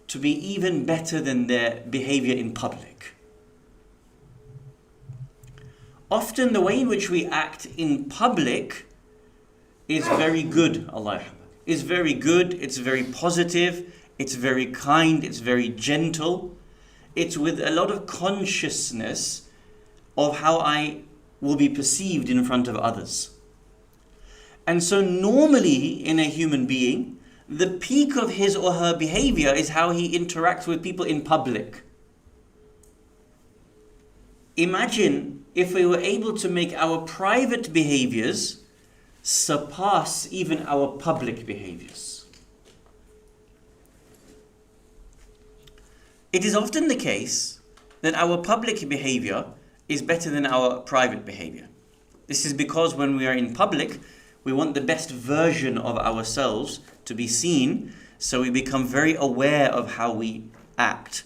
to be even better than their behavior in public. Often the way in which we act in public is very good, Allah is very good, it's very positive, it's very kind, it's very gentle. It's with a lot of consciousness of how I will be perceived in front of others. And so normally in a human being, the peak of his or her behavior is how he interacts with people in public. Imagine if we were able to make our private behaviors surpass even our public behaviors. It is often the case that our public behavior is better than our private behavior. This is because when we are in public, we want the best version of ourselves to be seen, so we become very aware of how we act.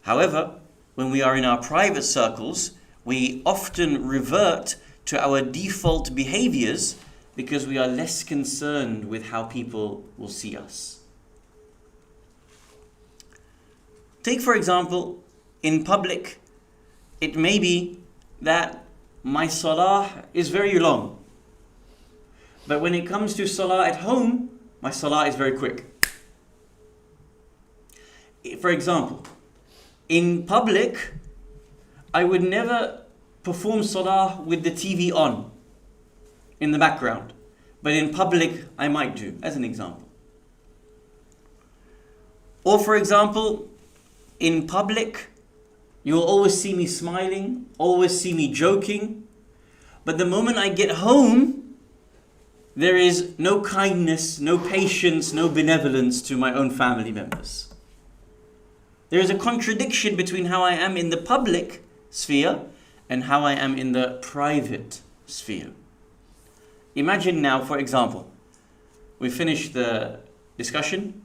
However, when we are in our private circles, we often revert to our default behaviors because we are less concerned with how people will see us. Take, for example, in public, it may be that my salah is very long. But when it comes to salah at home, my salah is very quick. For example, in public, I would never perform salah with the TV on in the background. But in public, I might do, as an example. Or for example, in public, you'll always see me smiling, always see me joking. But the moment I get home, there is no kindness, no patience, no benevolence to my own family members. There is a contradiction between how I am in the public sphere and how I am in the private sphere. Imagine now, for example, we finish the discussion,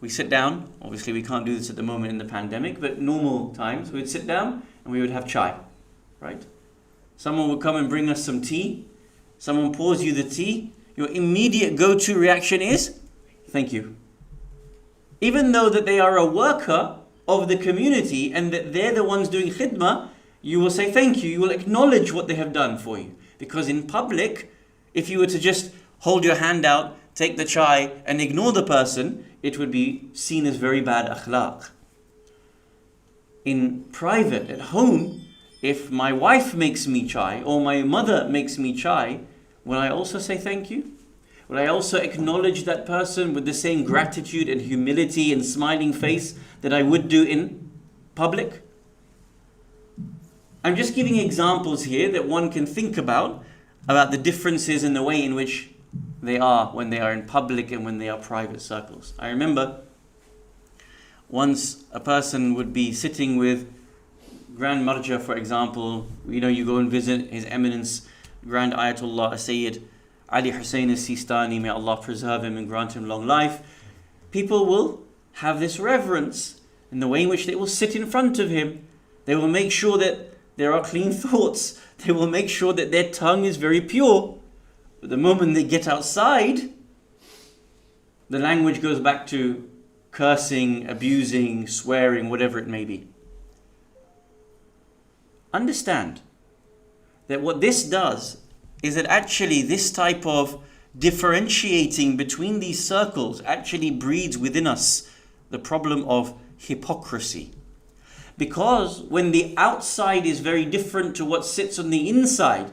we sit down. Obviously we can't do this at the moment in the pandemic, but normal times we'd sit down and we would have chai, right? Someone would come and bring us some tea. Someone pours you the tea. Your immediate go-to reaction is, thank you. Even though that they are a worker of the community and that they're the ones doing khidmah, you will say thank you. You will acknowledge what they have done for you. Because in public, if you were to just hold your hand out, take the chai and ignore the person, it would be seen as very bad akhlaq. In private, at home, if my wife makes me chai or my mother makes me chai, will I also say thank you? Will I also acknowledge that person with the same gratitude and humility and smiling face that I would do in public? I'm just giving examples here that one can think about the differences in the way in which they are when they are in public and when they are private circles. I remember once a person would be sitting with Grand Marja, for example. You go and visit His Eminence Grand Ayatollah Sayyid Ali Hussein al-Sistani, may Allah preserve him and grant him long life. People will have this reverence in the way in which they will sit in front of him. They will make sure that there are clean thoughts. They will make sure that their tongue is very pure. But the moment they get outside, the language goes back to cursing, abusing, swearing, whatever it may be. Understand that what this does is that actually this type of differentiating between these circles actually breeds within us the problem of hypocrisy. Because when the outside is very different to what sits on the inside,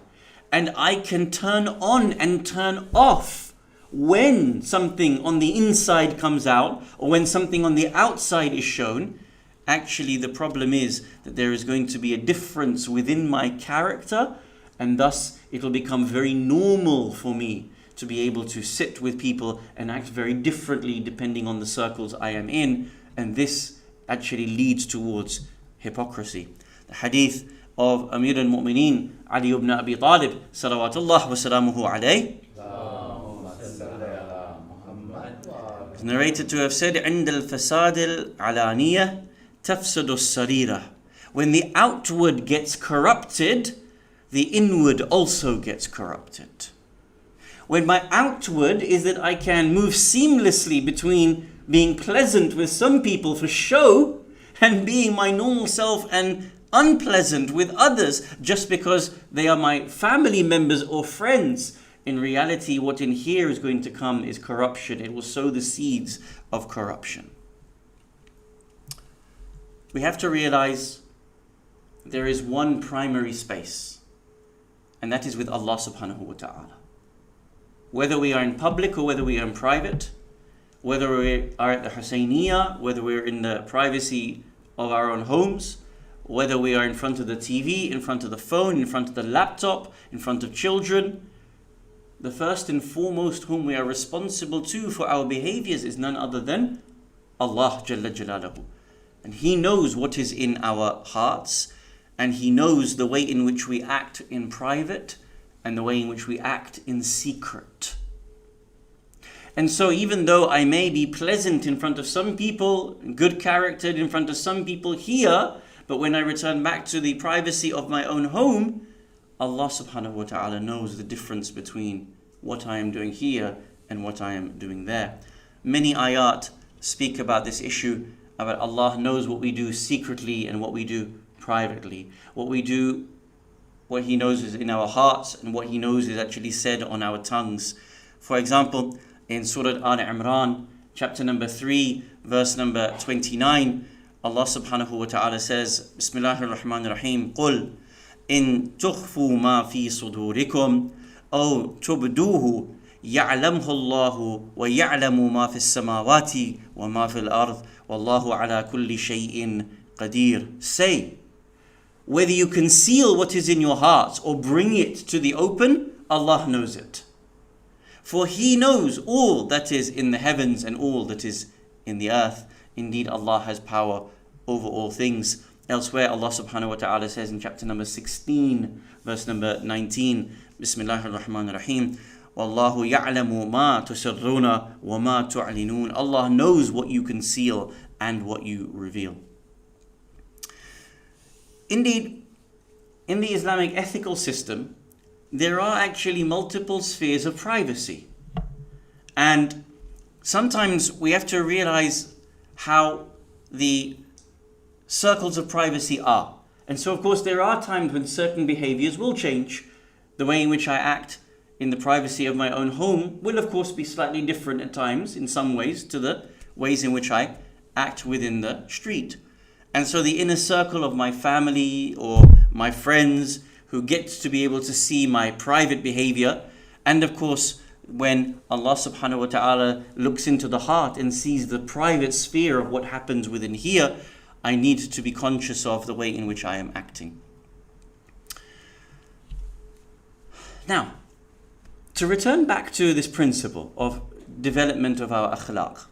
and I can turn on and turn off when something on the inside comes out or when something on the outside is shown, actually the problem is that there is going to be a difference within my character, and thus it will become very normal for me to be able to sit with people and act very differently depending on the circles I am in, and this actually leads towards hypocrisy. The hadith of Amir al-Mu'mineen Ali ibn Abi Talib salawatullah wa salamuhu alayh is narrated to have said, عند الفساد العلانية تفسد السريرة. When the outward gets corrupted, the inward also gets corrupted. When my outward is that I can move seamlessly between being pleasant with some people for show and being my normal self and unpleasant with others just because they are my family members or friends. In reality, what in here is going to come is corruption. It will sow the seeds of corruption. We have to realize there is one primary space, and that is with Allah subhanahu wa ta'ala. Whether we are in public or whether we are in private, whether we are at the Husayniyah, whether we're in the privacy of our own homes, whether we are in front of the TV, in front of the phone, in front of the laptop, in front of children, the first and foremost whom we are responsible to for our behaviors is none other than Allah Jalla Jalaluhu. And He knows what is in our hearts, and He knows the way in which we act in private and the way in which we act in secret. And so even though I may be pleasant in front of some people, good charactered in front of some people here, but when I return back to the privacy of my own home, Allah subhanahu wa ta'ala knows the difference between what I am doing here and what I am doing there. Many ayat speak about this issue, about Allah knows what we do secretly and what we do privately. What we do, what He knows is in our hearts, and what He knows is actually said on our tongues. For example, in Surah Al-Imran, chapter number 3, verse number 29, Allah subhanahu wa ta'ala says, Bismillahir Rahmanir Rahim, قُلْ إِن تُخْفُوا مَا فِي صُدُورِكُمْ أَوْ تُبْدُوهُ يَعْلَمْهُ اللَّهُ وَيَعْلَمُ مَا فِي السَّمَاوَاتِ وَمَا فِي الْأَرْضِ وَاللَّهُ عَلَى كُلِّ شَيْءٍ قَدِيرٌ. Say, whether you conceal what is in your hearts or bring it to the open, Allah knows it. For He knows all that is in the heavens and all that is in the earth. Indeed, Allah has power over all things. Elsewhere, Allah subhanahu wa ta'ala says in chapter number 16, verse number 19, Bismillahir Rahmanir Rahim, Wallahu ya'lamu ma tusirruna wa ma tu'linun. Allah knows what you conceal and what you reveal. Indeed, in the Islamic ethical system, there are actually multiple spheres of privacy. And sometimes we have to realize how the circles of privacy are. And so, of course, there are times when certain behaviors will change. The way in which I act in the privacy of my own home will, of course, be slightly different at times, in some ways, to the ways in which I act within the street. And so the inner circle of my family or my friends who get to be able to see my private behavior, and of course, when Allah subhanahu wa ta'ala looks into the heart and sees the private sphere of what happens within here, I need to be conscious of the way in which I am acting. Now, to return back to this principle of development of our akhlaq,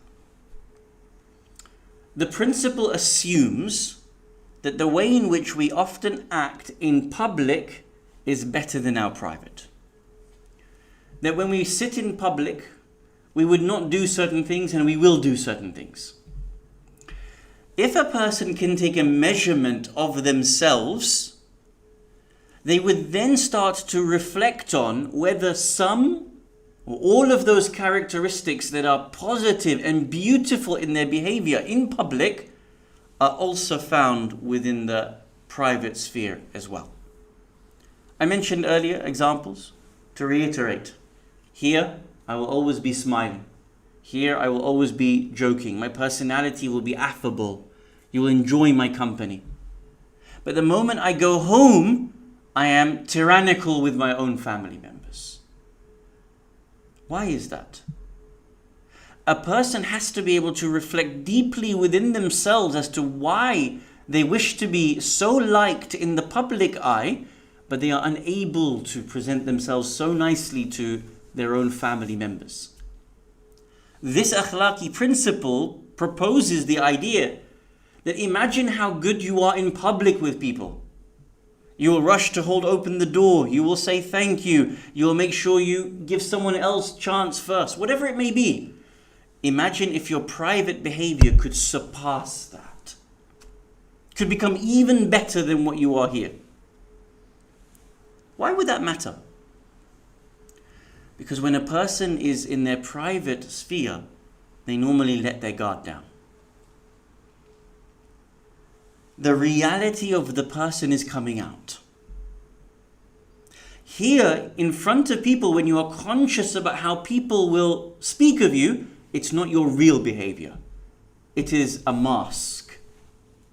the principle assumes that the way in which we often act in public is better than our private. That when we sit in public, we would not do certain things and we will do certain things. If a person can take a measurement of themselves, they would then start to reflect on whether some or all of those characteristics that are positive and beautiful in their behavior in public are also found within the private sphere as well. I mentioned earlier examples. To reiterate, here I will always be smiling. Here I will always be joking. My personality will be affable. You will enjoy my company. But the moment I go home, I am tyrannical with my own family members. Why is that? A person has to be able to reflect deeply within themselves as to why they wish to be so liked in the public eye, but they are unable to present themselves so nicely to their own family members. This akhlaqi principle proposes the idea that imagine how good you are in public with people. You will rush to hold open the door. You will say thank you. You will make sure you give someone else chance first. Whatever it may be. Imagine if your private behavior could surpass that. Could become even better than what you are here. Why would that matter? Because when a person is in their private sphere, they normally let their guard down. The reality of the person is coming out. Here, in front of people, when you are conscious about how people will speak of you, it's not your real behavior. It is a mask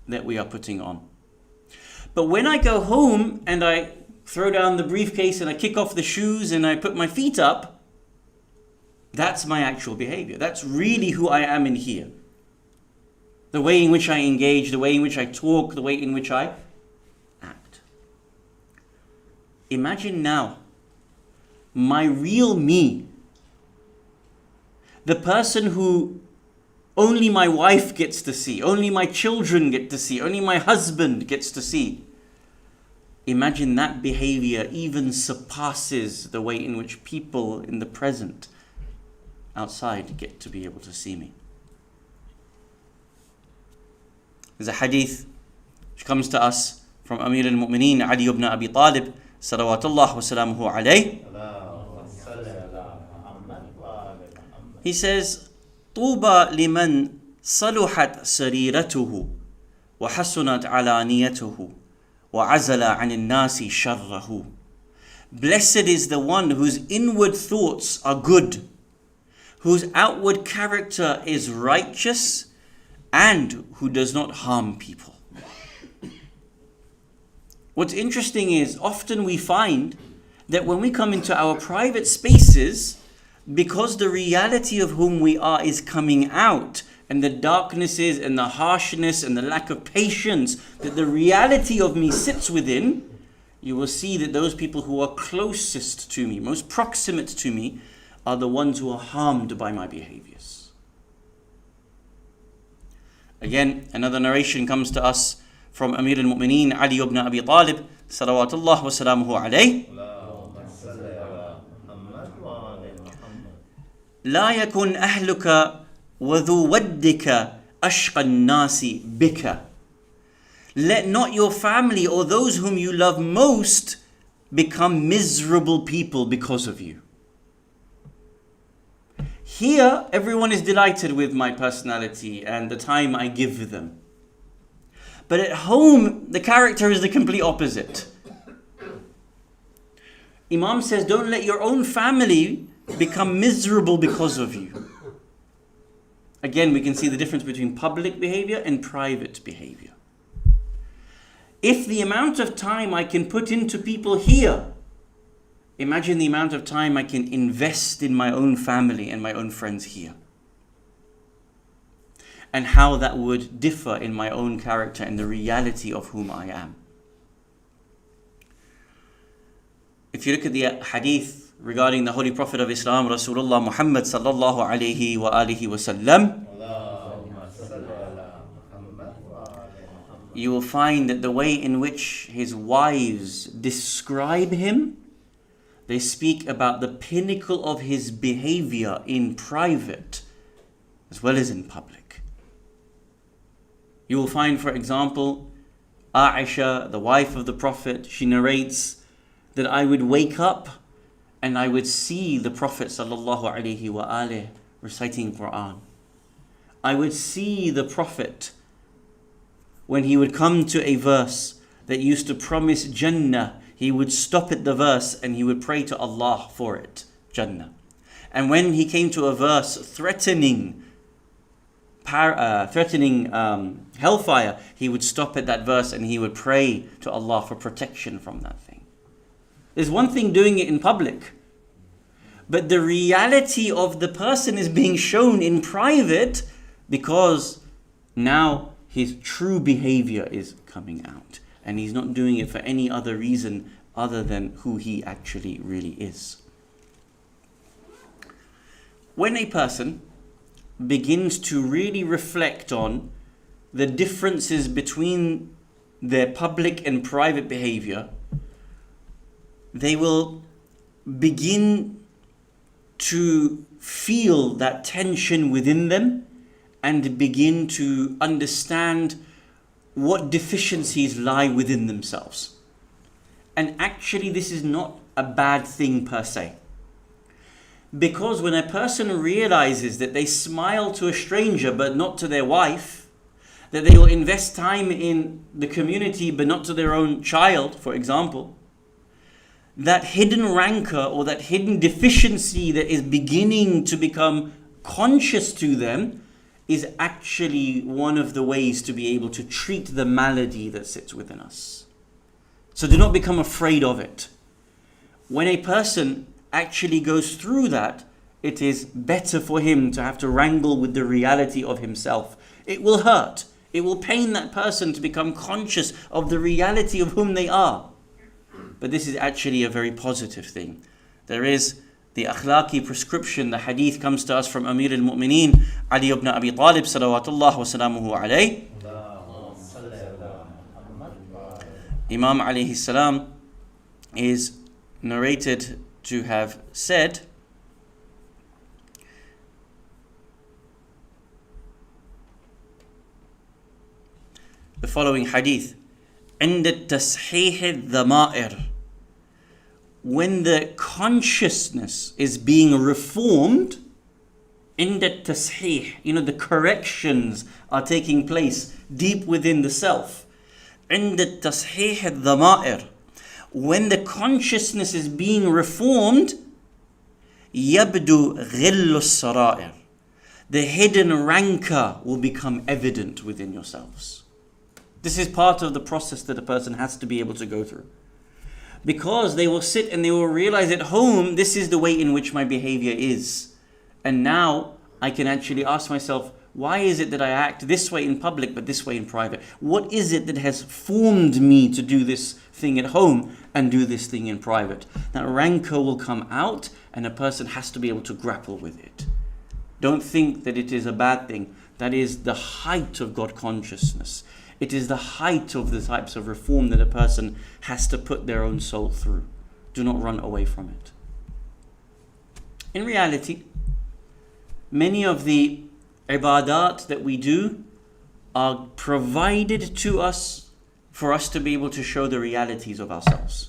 that we are putting on. But when I go home and I throw down the briefcase and I kick off the shoes and I put my feet up, that's my actual behavior. That's really who I am in here. The way in which I engage, the way in which I talk, the way in which I act. Imagine now, my real me, the person who only my wife gets to see, only my children get to see, only my husband gets to see. Imagine that behavior even surpasses the way in which people in the present outside get to be able to see me. There's a hadith which comes to us from Amir al-Mu'mineen Ali ibn Abi Talib salawatullah wa salamuhu alayh. He says, طوبى لمن صلحت سريرته وحسنت علانيته وعزل عن الناس شره. Blessed is the one whose inward thoughts are good, whose outward character is righteous, and who does not harm people. What's interesting is often we find that when we come into our private spaces, because the reality of whom we are is coming out, and the darknesses and the harshness and the lack of patience that the reality of me sits within, you will see that those people who are closest to me, most proximate to me, are the ones who are harmed by my behaviors. Again, another narration comes to us from Amir al-Mu'mineen Ali ibn Abi Talib salawatullah wa salamuhu alayh. لا يكن أهلك وذو ودك أشقى الناس بك. Let not your family or those whom you love most become miserable people because of you. Here, everyone is delighted with my personality and the time I give them. But at home, the character is the complete opposite. Imam says, don't let your own family become miserable because of you. Again, we can see the difference between public behavior and private behavior. If the amount of time I can put into people here, imagine the amount of time I can invest in my own family and my own friends here. And how that would differ in my own character and the reality of whom I am. If you look at the hadith regarding the Holy Prophet of Islam, Rasulullah Muhammad sallallahu alayhi wa alihi wa sallam, you will find that the way in which his wives describe him, they speak about the pinnacle of his behavior in private as well as in public. You will find, for example, Aisha, the wife of the Prophet, she narrates that I would wake up and I would see the Prophet sallallahu alaihi wasallam reciting Quran. I would see the Prophet when he would come to a verse that used to promise Jannah, he would stop at the verse and he would pray to Allah for it, Jannah. And when he came to a verse threatening hellfire, he would stop at that verse and he would pray to Allah for protection from that thing. There's one thing doing it in public, but the reality of the person is being shown in private because now his true behavior is coming out and he's not doing it for any other reason other than who he actually really is. When a person begins to really reflect on the differences between their public and private behavior, they will begin to feel that tension within them and begin to understand what deficiencies lie within themselves. And actually, this is not a bad thing per se. Because when a person realizes that they smile to a stranger but not to their wife, that they will invest time in the community but not to their own child, for example, that hidden rancor or that hidden deficiency that is beginning to become conscious to them is actually one of the ways to be able to treat the malady that sits within us. So do not become afraid of it. When a person actually goes through that, it is better for him to have to wrangle with the reality of himself. It will hurt. It will pain that person to become conscious of the reality of whom they are. But this is actually a very positive thing. There is the akhlaqi prescription. The hadith comes to us from Amir al-Mu'mineen, Ali ibn Abi Talib, salawatullah wa salamuhu alayhi. Imam alayhi salam is narrated to have said, the following hadith: عند التصحيح الضمائر, when the consciousness is being reformed, عند التصحيح, the corrections are taking place deep within the self. عند التصحيح الضمائر, when the consciousness is being reformed, يبدو غل السرائر, the hidden rancor will become evident within yourselves. This is part of the process that a person has to be able to go through. Because they will sit and they will realize at home, this is the way in which my behavior is. And now I can actually ask myself, why is it that I act this way in public but this way in private? What is it that has formed me to do this thing at home and do this thing in private? That rancor will come out and a person has to be able to grapple with it. Don't think that it is a bad thing. That is the height of God consciousness. It is the height of the types of reform that a person has to put their own soul through. Do not run away from it. In reality, many of the ibadat that we do are provided to us for us to be able to show the realities of ourselves.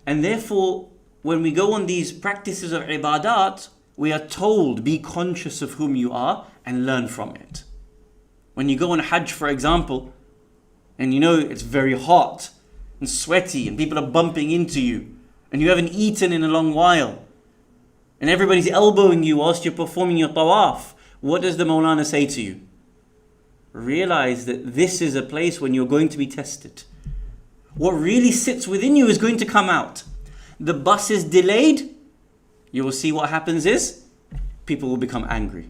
And therefore, when we go on these practices of ibadat, we are told, be conscious of whom you are and learn from it. When you go on Hajj, for example, and it's very hot and sweaty and people are bumping into you and you haven't eaten in a long while and everybody's elbowing you whilst you're performing your tawaf, what does the Mawlana say to you? Realize that this is a place when you're going to be tested. What really sits within you is going to come out. The bus is delayed. You will see what happens is people will become angry.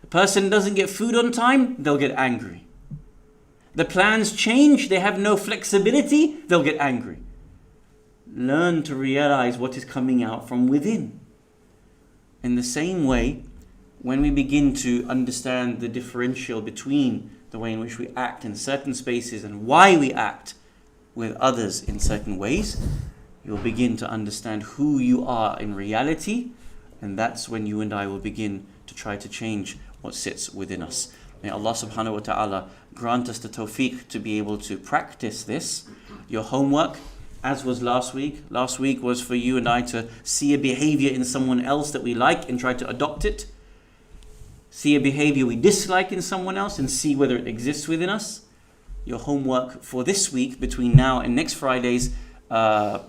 A person doesn't get food on time, they'll get angry. The plans change, they have no flexibility, they'll get angry. Learn to realize what is coming out from within. In the same way, when we begin to understand the differential between the way in which we act in certain spaces and why we act with others in certain ways, you'll begin to understand who you are in reality, and that's when you and I will begin to try to change what sits within us. May Allah subhanahu wa ta'ala grant us the tawfiq to be able to practice this. Your homework, as was last week was for you and I to see a behavior in someone else that we like and try to adopt it. See a behavior we dislike in someone else and see whether it exists within us. Your homework for this week, between now and next Friday's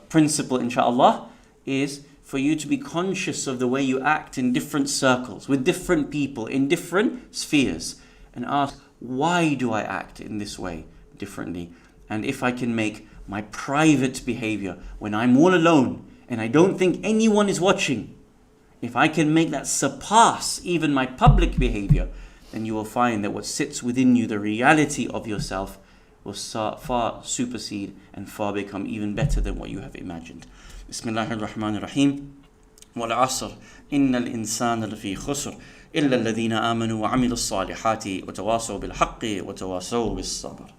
principle, InshaAllah, is for you to be conscious of the way you act in different circles, with different people, in different spheres, and ask, why do I act in this way differently? And if I can make my private behavior, when I'm all alone and I don't think anyone is watching, if I can make that surpass even my public behavior, then you will find that what sits within you, the reality of yourself, will far supersede and far become even better than what you have imagined. Bismillahir Rahmanir Rahim. Wal asr, innal insana lafi khusr, illa alladhina amanu wa amilus salihati wa tawasaw bil haqqi wa tawasaw bis sabr.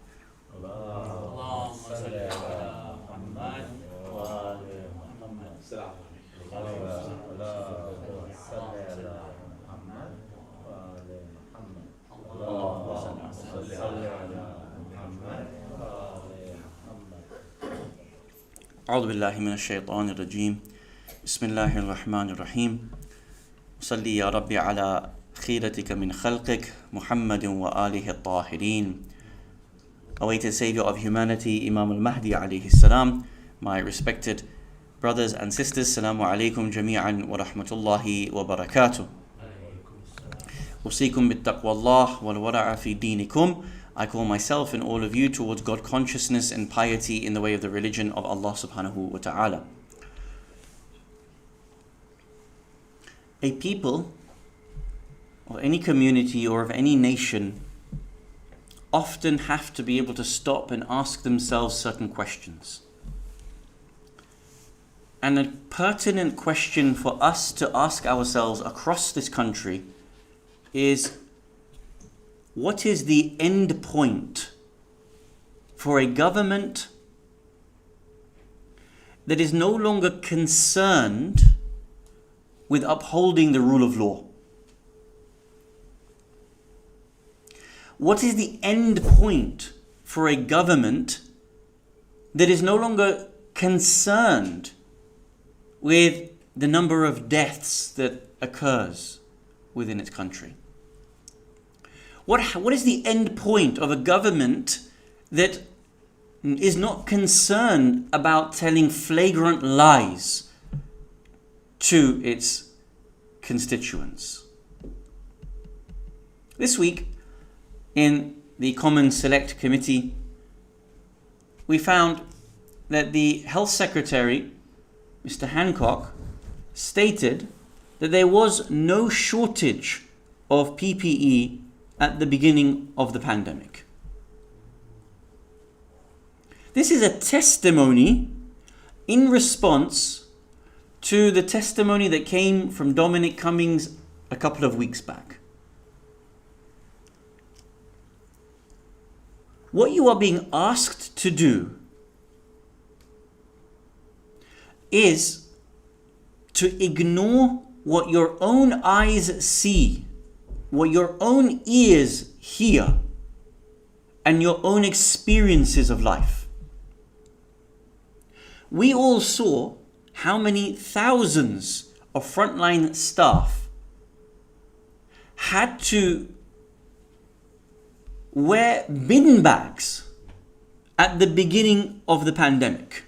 أعوذ بالله من الشيطان الرجيم بسم الله الرحمن الرحيم صلي يا ربي على خيرتك من خلقك محمد وآله الطاهرين. Awaited Savior of humanity, Imam al-Mahdi alayhi salam. My respected brothers and sisters, Assalamu alaikum jami'an wa rahmatullahi wa barakatuh. Usikum bittaqwa Allah wal wara'a fi dinikum. I call myself and all of you towards God consciousness and piety in the way of the religion of Allah subhanahu wa ta'ala. A people of any community or of any nation often have to be able to stop and ask themselves certain questions. And a pertinent question for us to ask ourselves across this country is, what is the end point for a government that is no longer concerned with upholding the rule of law? What is the end point for a government that is no longer concerned with the number of deaths that occurs within its country? What is the end point of a government that is not concerned about telling flagrant lies to its constituents? This week, in the Common Select Committee, we found that the Health Secretary, Mr. Hancock, stated that there was no shortage of PPE at the beginning of the pandemic. This is a testimony in response to the testimony that came from Dominic Cummings a couple of weeks back. What you are being asked to do is to ignore what your own eyes see, what your own ears hear, and your own experiences of life. We all saw how many thousands of frontline staff had to wear bin bags at the beginning of the pandemic.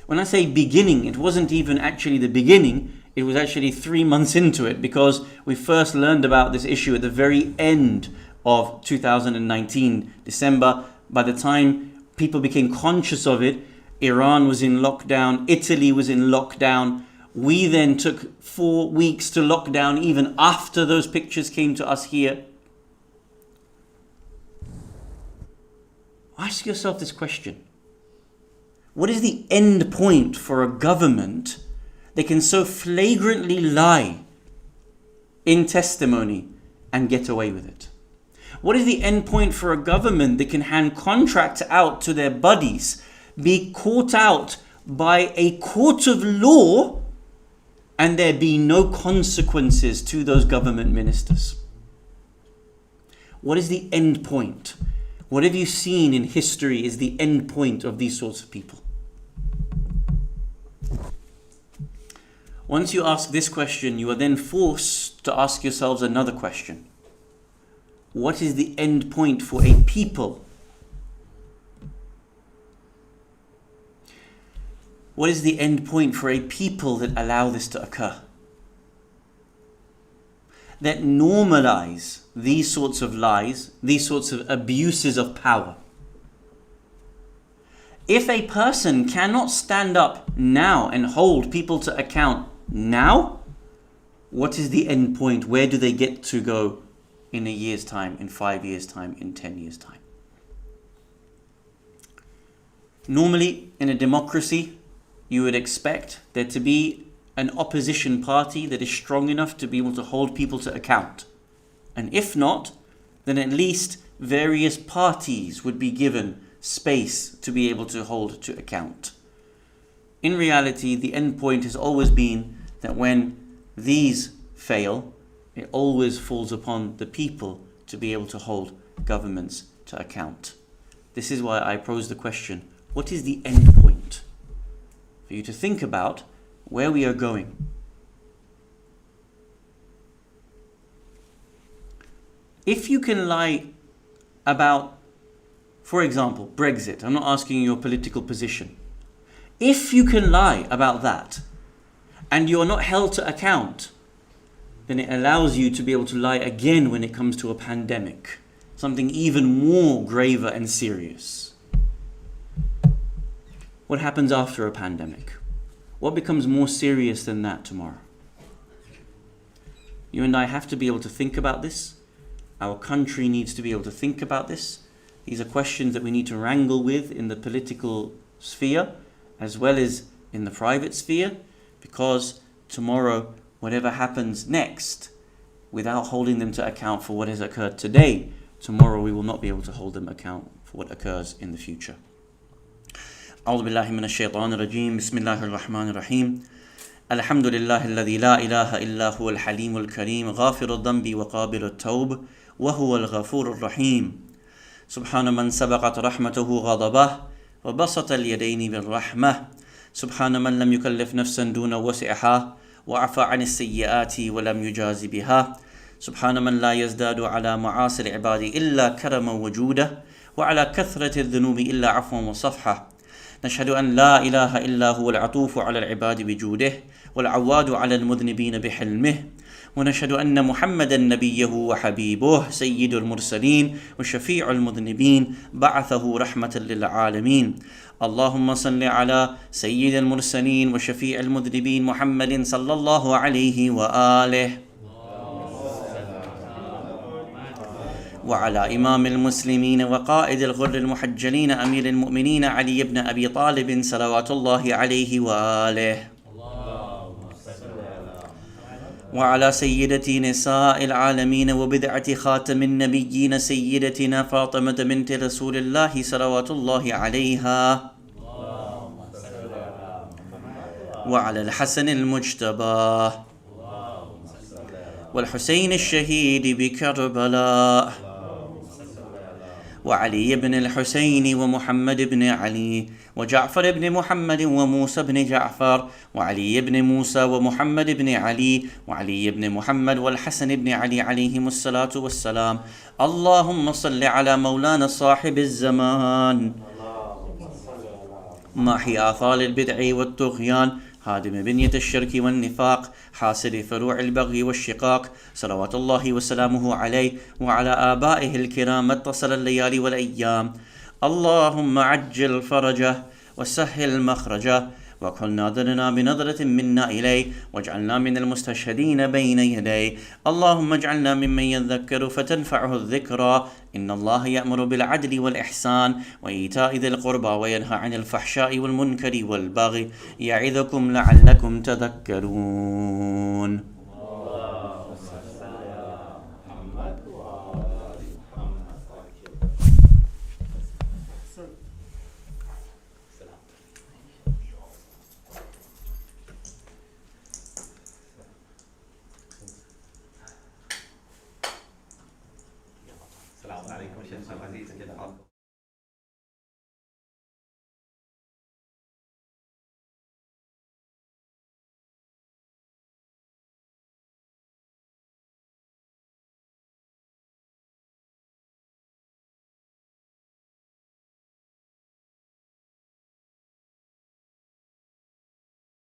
When I say beginning, it wasn't even actually the beginning, it was actually 3 months into it, because we first learned about this issue at the very end of 2019, December. By the time people became conscious of it, Iran was in lockdown, Italy was in lockdown. We then took 4 weeks to lock down even after those pictures came to us here. Ask yourself this question. What is the end point for a government that can so flagrantly lie in testimony and get away with it? What is the end point for a government that can hand contracts out to their buddies, be caught out by a court of law, and there be no consequences to those government ministers? What is the end point? What have you seen in history is the end point of these sorts of people? Once you ask this question, you are then forced to ask yourselves another question. What is the end point for a people? What is the end point for a people that allow this to occur? That normalize these sorts of lies, these sorts of abuses of power. If a person cannot stand up now and hold people to account now, what is the end point? Where do they get to go in a year's time, in 5 years' time, in 10 years' time? Normally, in a democracy, you would expect there to be an opposition party that is strong enough to be able to hold people to account. And if not, then at least various parties would be given space to be able to hold to account. In reality, the end point has always been that when these fail, it always falls upon the people to be able to hold governments to account. This is why I pose the question, what is the end point? For you to think about where we are going. If you can lie about, for example, Brexit, I'm not asking your political position. If you can lie about that and you are not held to account, then it allows you to be able to lie again when it comes to a pandemic, something even more graver and serious. What happens after a pandemic? What becomes more serious than that tomorrow? You and I have to be able to think about this. Our country needs to be able to think about this. These are questions that we need to wrangle with in the political sphere as well as in the private sphere, because tomorrow, whatever happens next, without holding them to account for what has occurred today, tomorrow we will not be able to hold them account for what occurs in the future. أعوذ بالله من الشيطان الرجيم بسم الله الرحمن الرحيم الحمد لله الذي لا إله إلا هو الحليم الكريم غافر الذنب وقابل التوب وهو الغفور الرحيم سبحان من سبقت رحمته غضبه وبسط اليدين بالرحمة سبحان من لم يكلف نفسا دون وسعها وعفى عن السيئات ولم يجاز بها سبحان من لا يزداد على معاصي العباد إلا كرما وجوده وعلى كثرة الذنوب إلا عفوا وصفحة نشهد أن لا إله إلا هو العطوف على العباد بجوده والعواد على المذنبين بحلمه ونشهد أن محمدا نبيه وحبيبه سيد المرسلين وشفيع المذنبين بعثه رحمة للعالمين اللهم صل على سيد المرسلين وشفيع المذنبين محمد صلى الله عليه وآله وعلى إمام المسلمين وقائد الغر المحجلين أمير المؤمنين علي بن أبي طالب صلوات الله عليه وآله وعلى سيدتي نساء العالمين وبدعة خاتم النبيين سيدتنا فاطمة بنت رسول الله صلوات الله عليها وعلى الحسن المجتبى والحسين الشهيد بكربلاء وعلي بن الحسين ومحمد بن علي وجعفر بن محمد وموسى بن جعفر وعلي بن موسى ومحمد بن علي وعلي بن محمد والحسن بن علي عليهم الصلاة والسلام اللهم صل على مولانا صاحب الزمان ماحي آثار البدع والطغيان هادم بنية الشرك والنفاق حاسد فروع البغي والشقاق صلوات الله وسلامه عليه وعلى آبائه الكرام اتصل الليالي والأيام اللهم عجل فرجه وسهل مخرجه وكن ناظرنا بنظرة منا إليه واجعلنا من المستشهدين بين يديه اللهم اجعلنا ممن يذكر فتنفعه الذكرى إن الله يأمر بالعدل والإحسان وإيتاء ذي القربى وينهى عن الفحشاء والمنكر والبغي يعظكم لعلكم تذكرون السلام عليكم شيخ العزيز كيف حالكم؟